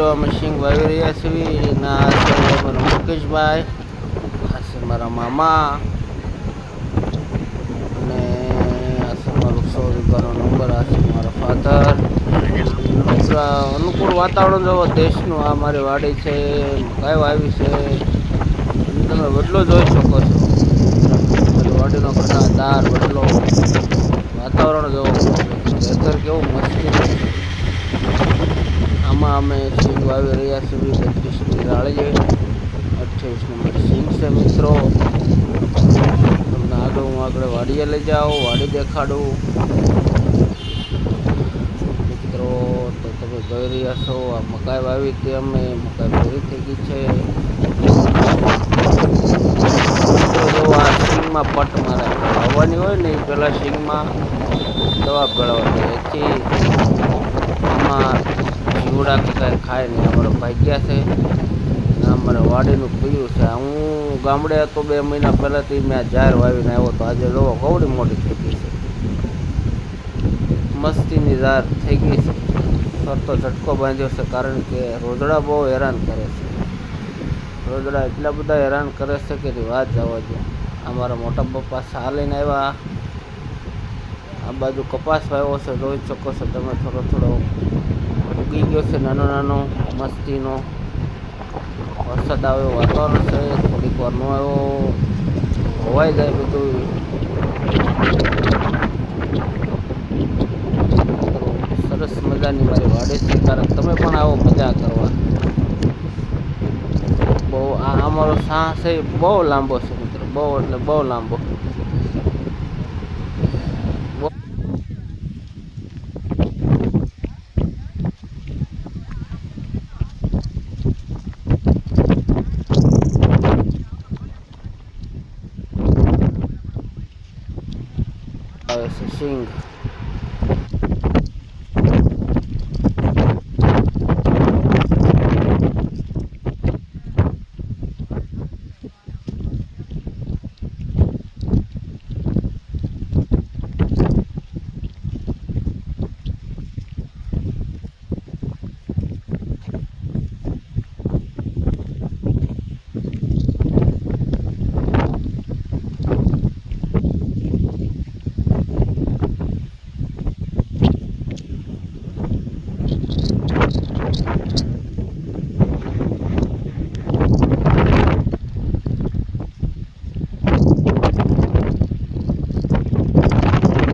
મિત્રો અમે સિંગ વાવી રહ્યા છીએ. ના છે અમારા મુકેશભાઈ, આ છે મારા મામા, અને આ છે મારો 100 વીઘાનો નંબર, આ છે મારા ફાધર. અનુકૂળ વાતાવરણ જોવો દેશનું. આ મારી વાડી છે, મકાઈ વાવી છે, તમે વડલો જોઈ શકો છો. મારી વાડીનો ઘટાદાર વડલો, વાતાવરણ જોવો, વેધર કેવું મસ્તી. આમાં અમે સિંગ વાવી રહ્યા છીએ 32 રાળીએ, 28 નંબર સિંગ છે મિત્રો. તમને આગળ વાડીએ લઈ જાઓ, વાડી દેખાડું મિત્રો. તો તમે જોઈ રહ્યા છો આ મકાઈ વાવી હતી અમે, મકાઈ પૂરી થઈ ગઈ છે. આ સિંગમાં પટ મારે આવવાની હોય ને, એ પહેલાં સિંગમાં દવા ભેળવવાની, એથી આમાં જીવડા કે કાંઈ ખાય નહીં. અમારો ભાગ્યા છે, અમારે વાડીનું પીયું છે. હું ગામડે હતો 2 મહિના પહેલાંથી, મેં આ જાહેર વાવીને આવ્યો તો આજે જોવો કવડી મોટી થઈ ગઈ છે, મસ્તીની જાર થઈ ગઈ છે. ફરતો ઝટકો બાંધ્યો છે, કારણ કે રોજડા બહુ હેરાન કરે છે. રોજડા એટલા બધા હેરાન કરે છે કે વાત જવા દો. અમારા મોટા પપ્પા સા લઈને આવ્યા. આ બાજુ કપાસ વાવ્યો છે, જોઈ શકો છો તમે. થોડો ઉગી ગયો છે, નાનો મસ્તીનો. વરસાદ આવ્યો વાતાવરણ છે, થોડીક વાર નો આવ્યો હોવાઈ જાય બધું. સરસ મજાની મારી વાડી છે, કારણ તમે પણ આવો મજા કરવા. બહુ અમારો સાહ છે બહુ લાંબો છે મિત્રો, બહુ એટલે બહુ લાંબો. આવે છે સિંગ.